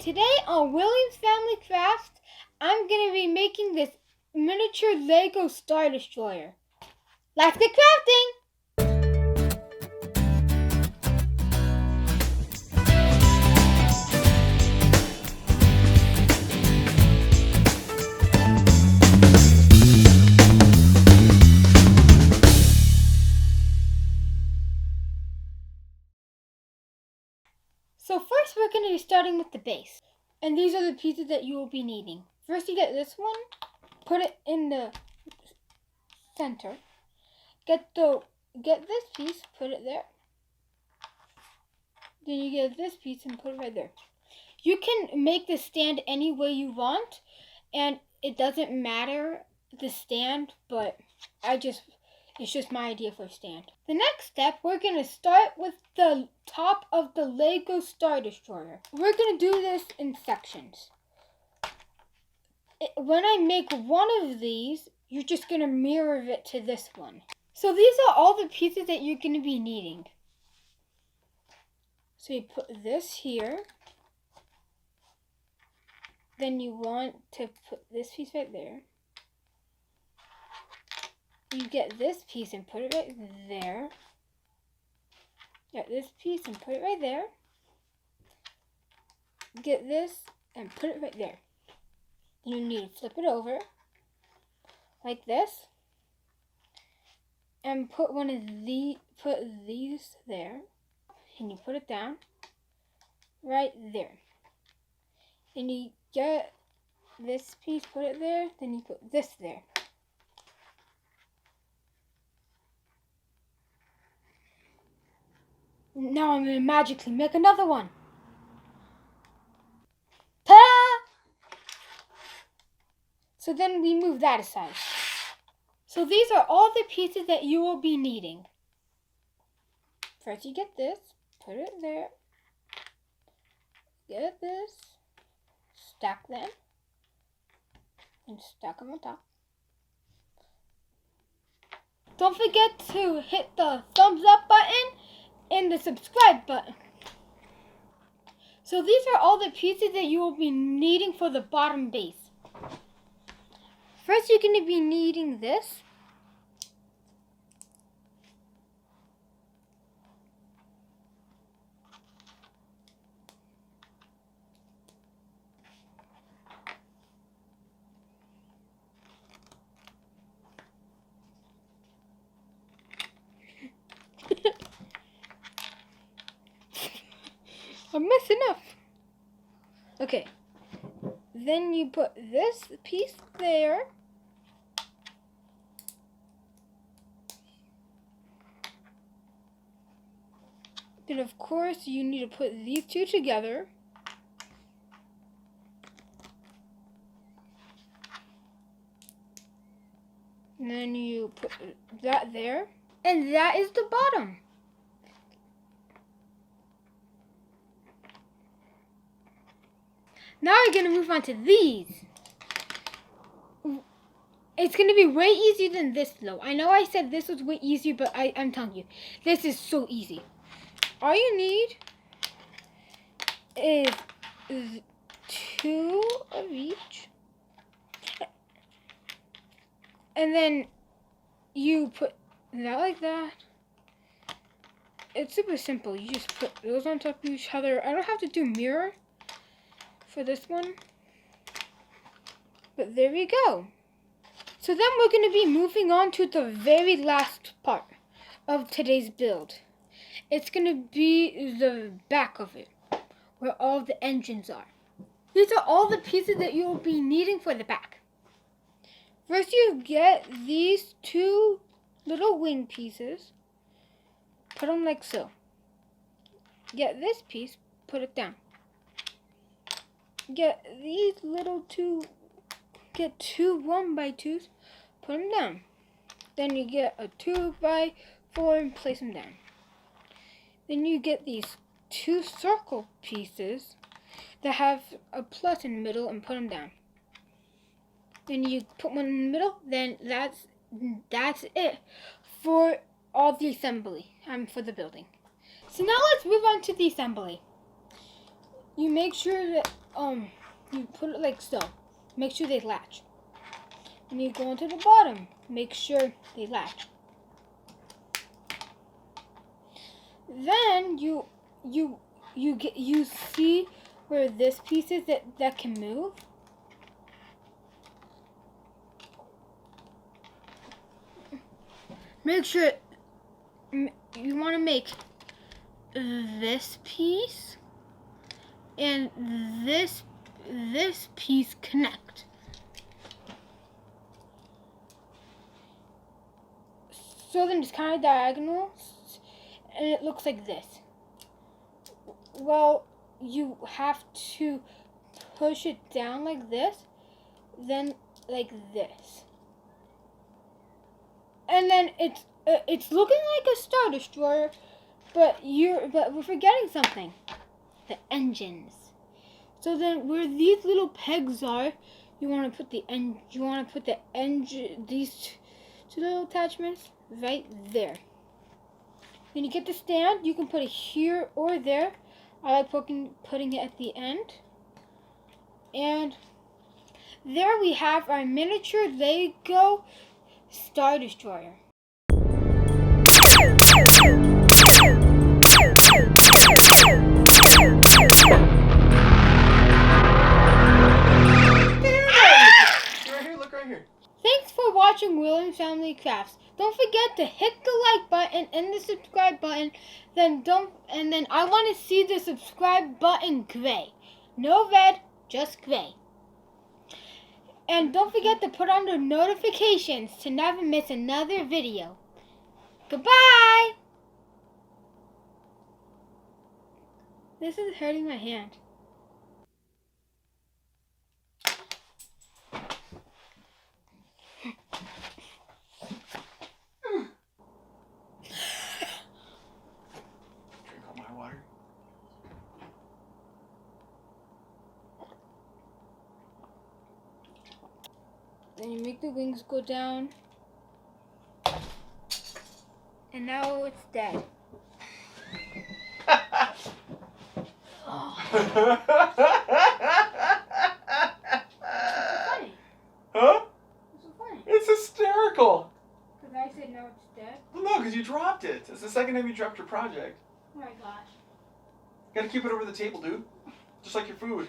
Today on William's Family Craft, I'm going to be making this miniature Lego Star Destroyer. Let's get crafting! So first we're going to be starting with the base. And these are the pieces that you will be needing. First you get this one, put it in the center. Get this piece, put it there. Then you get this piece and put it right there. You can make this stand any way you want, and it doesn't matter the stand, but it's just my idea for a stand. The next step, we're going to start with the top of the Lego Star Destroyer. We're going to do this in sections. When I make one of these, you're just going to mirror it to this one. So these are all the pieces that you're going to be needing. So you put this here. Then you want to put this piece right there. You get this piece and put it right there. Get this piece and put it right there. Get this and put it right there. Then you need to flip it over like this. And put these there. And you put it down right there. And you get this piece, put it there, then you put this there. Now I'm going to magically make another one. Ta-da! So then we move that aside. So these are all the pieces that you will be needing. First you get this, put it there. Get this, stack them, and stack them on top. Don't forget to hit the thumbs up button and the subscribe button. So these are all the pieces that you will be needing for the bottom base. First you're going to be needing this. I'm messing up. Okay. Then you put this piece there. Then of course you need to put these two together. And then you put that there. And that is the bottom. Now we're going to move on to these. It's going to be way easier than this though. I know I said this was way easier, but I'm telling you, this is so easy. All you need is 2 of each. And then you put that like that. It's super simple. You just put those on top of each other. I don't have to do mirror for this one. But there we go. So then we're going to be moving on to the very last part of today's build. It's going to be the back of it, where all the engines are. These are all the pieces that you will be needing for the back. First you get these 2 little wing pieces. Put them like so. Get this piece, put it down. Get these little 2 1x2s, put them down. Then you get a 2x4 and place them down. Then you get these 2 circle pieces that have a plus in the middle and put them down. Then you put one in the middle. Then that's it for all the assembly. For the building. So now let's move on to the assembly. you make sure that you put it like so. Make sure they latch. And you go into the bottom. Make sure they latch. Then you see where this piece is that can move. Make sure you want to make this piece and this piece connect. So then it's kind of diagonal, and it looks like this. Well, you have to push it down like this, then like this. And then it's looking like a Star Destroyer, but we're forgetting something. The engines. So then where these little pegs are, you want to put the engine, these two little attachments right there. Then you get the stand. You can put it here or there. I like putting it at the end. And there we have our miniature Lego Star Destroyer. Look right here. Thanks for watching Williams Family Crafts. Don't forget to hit the like button and the subscribe button. Then I want to see the subscribe button gray. No red, just gray. And don't forget to put on the notifications to never miss another video. Goodbye! This is hurting my hand. Drink all my water. Then you make the wings go down. And now it's dead. Funny. Huh? It's so funny. It's hysterical. Because I said no, it's dead. Well, no, because you dropped it. It's the second time you dropped your project. Oh my gosh. You gotta keep it over the table, dude. Just like your food.